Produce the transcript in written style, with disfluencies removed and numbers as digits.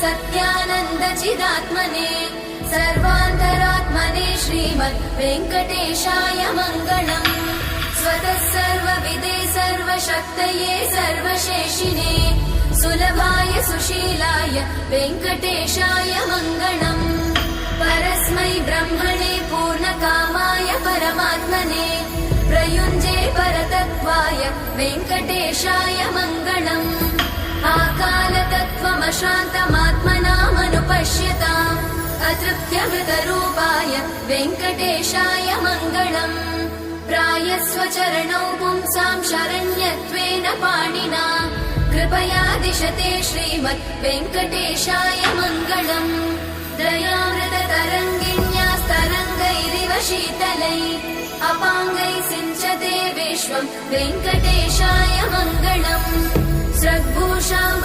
सत्यानन्दचिदात्मने सर्वान्तरात्मने श्रीमद् वेङ्कटेशाय मङ्गलम्। स्वतः सर्वविदे सर्वशक्तये सर्वशेषिणे सुलभाय सुशीलाय वेङ्कटेशाय मङ्गलम्। परस्मै ब्रह्मणे पूर्णकामाय परमात्मने प्रयुञ्जे परतत्त्वाय वेङ्कटेशाय मङ्गलम्। आकालतत्त्वमशान्तमात्मनामनुपश्यताम् अतृप्त्यमृतरूपाय वेङ्कटेशाय मङ्गलम्। प्रायस्वचरणौ पुंसां शरण्यत्वेन पाणिना कृपया दिशते श्रीमद् वेङ्कटेशाय मङ्गलम्। दयामृततरङ्गिण्यास्तरङ्गैरिव शीतलैः अपाङ्गैः सिञ्चते विश्वं वेङ्कटेशाय मङ्गलम्। स्रग्भूषाम्